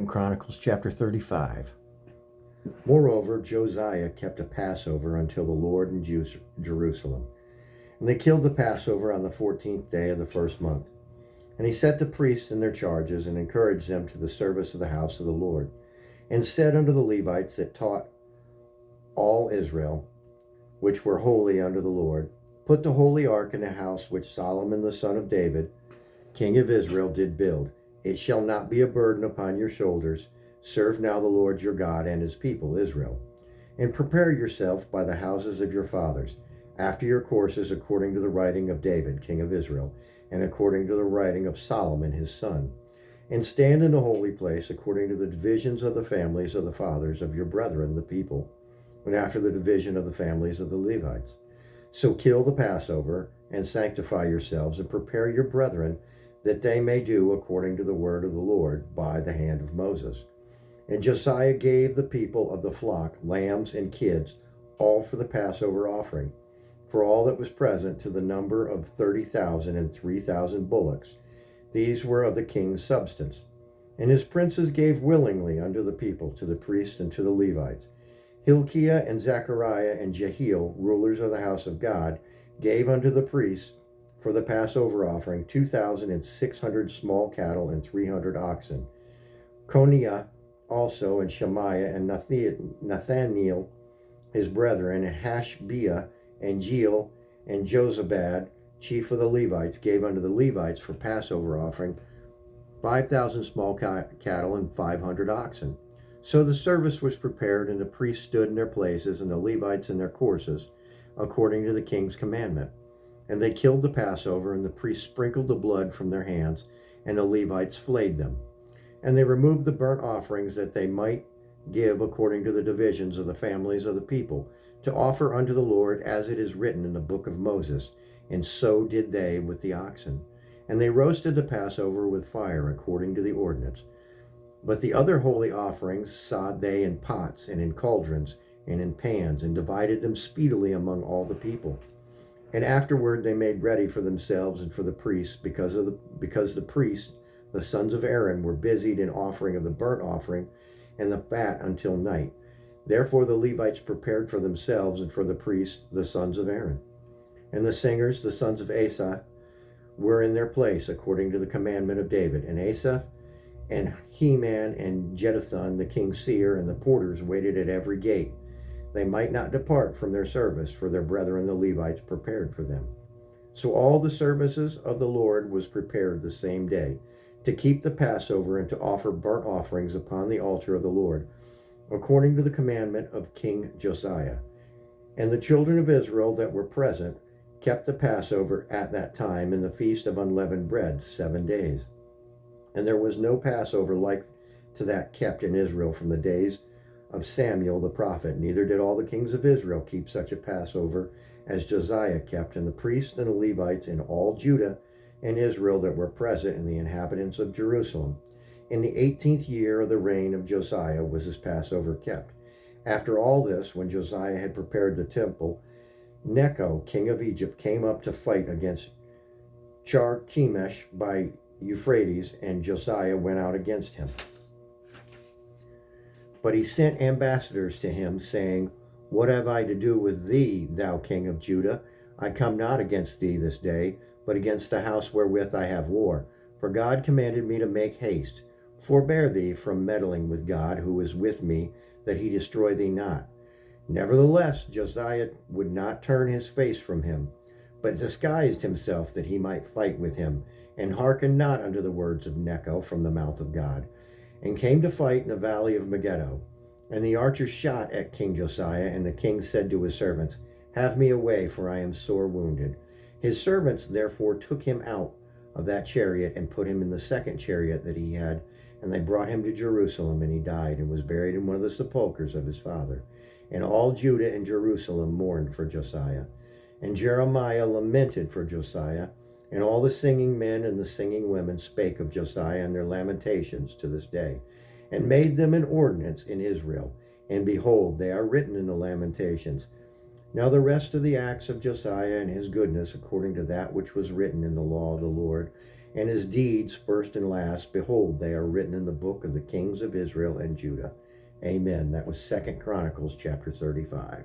Chronicles chapter 35. Moreover, Josiah kept a Passover until the Lord in Jerusalem. And they killed the Passover on the 14th day of the first month. And he set the priests in their charges and encouraged them to the service of the house of the Lord, and said unto the Levites that taught all Israel, which were holy unto the Lord, put the holy ark in the house which Solomon the son of David, king of Israel, did build. It shall not be a burden upon your shoulders. Serve now the Lord your God and his people Israel. And prepare yourself by the houses of your fathers, after your courses, according to the writing of David, king of Israel, and according to the writing of Solomon his son. And stand in the holy place, according to the divisions of the families of the fathers of your brethren, the people, and after the division of the families of the Levites. So kill the Passover, and sanctify yourselves, and prepare your brethren, that they may do according to the word of the Lord by the hand of Moses. And Josiah gave the people of the flock lambs and kids, all for the Passover offering, for all that was present, to the number of 30,000 and 3,000 bullocks. These were of the king's substance. And his princes gave willingly unto the people, to the priests and to the Levites. Hilkiah and Zechariah and Jehiel, rulers of the house of God, gave unto the priests for the Passover offering 2,600 small cattle and 300 oxen. Coniah also, and Shemaiah and Nathaniel his brethren, and Hashbiah and Jeiel and Jozabad, chief of the Levites, gave unto the Levites for Passover offering 5,000 small cattle and 500 oxen. So the service was prepared, and the priests stood in their places, and the Levites in their courses, according to the king's commandment. And they killed the Passover, and the priests sprinkled the blood from their hands, and the Levites flayed them. And they removed the burnt offerings, that they might give according to the divisions of the families of the people, to offer unto the Lord, as it is written in the book of Moses. And so did they with the oxen. And they roasted the Passover with fire, according to the ordinance. But the other holy offerings sod they in pots, and in cauldrons, and in pans, and divided them speedily among all the people. And afterward they made ready for themselves and for the priests, because the priests, the sons of Aaron, were busied in offering of the burnt offering and the fat until night. Therefore the Levites prepared for themselves and for the priests, the sons of Aaron. And the singers, the sons of Asaph, were in their place according to the commandment of David. And Asaph and Heman and Jeduthun, the king's seer, and the porters waited at every gate. They might not depart from their service, for their brethren the Levites prepared for them. So all the services of the Lord was prepared the same day, to keep the Passover and to offer burnt offerings upon the altar of the Lord, according to the commandment of King Josiah. And the children of Israel that were present kept the Passover at that time in the feast of unleavened bread 7 days. And there was no Passover like to that kept in Israel from the days of Samuel the prophet, neither did all the kings of Israel keep such a Passover as Josiah kept, and the priests and the Levites in all Judah and Israel that were present, and the inhabitants of Jerusalem. In the 18th year of the reign of Josiah was his Passover kept. After all this, when Josiah had prepared the temple, Necho, king of Egypt, came up to fight against Carchemish by Euphrates, and Josiah went out against him. But he sent ambassadors to him, saying, What have I to do with thee, thou king of Judah? I come not against thee this day, but against the house wherewith I have war. For God commanded me to make haste. Forbear thee from meddling with God, who is with me, that he destroy thee not. Nevertheless, Josiah would not turn his face from him, but disguised himself that he might fight with him, and hearkened not unto the words of Necho from the mouth of God, and came to fight in the valley of Megiddo. And the archers shot at King Josiah, and the king said to his servants, Have me away, for I am sore wounded. His servants therefore took him out of that chariot, and put him in the second chariot that he had, and they brought him to Jerusalem, and he died, and was buried in one of the sepulchres of his father. And all Judah and Jerusalem mourned for Josiah. And Jeremiah lamented for Josiah, and all the singing men and the singing women spake of Josiah in their lamentations to this day, and made them an ordinance in Israel. And behold, they are written in the lamentations. Now the rest of the acts of Josiah and his goodness, according to that which was written in the law of the Lord, and his deeds, first and last, behold, they are written in the book of the kings of Israel and Judah. Amen. That was 2 Chronicles chapter 35.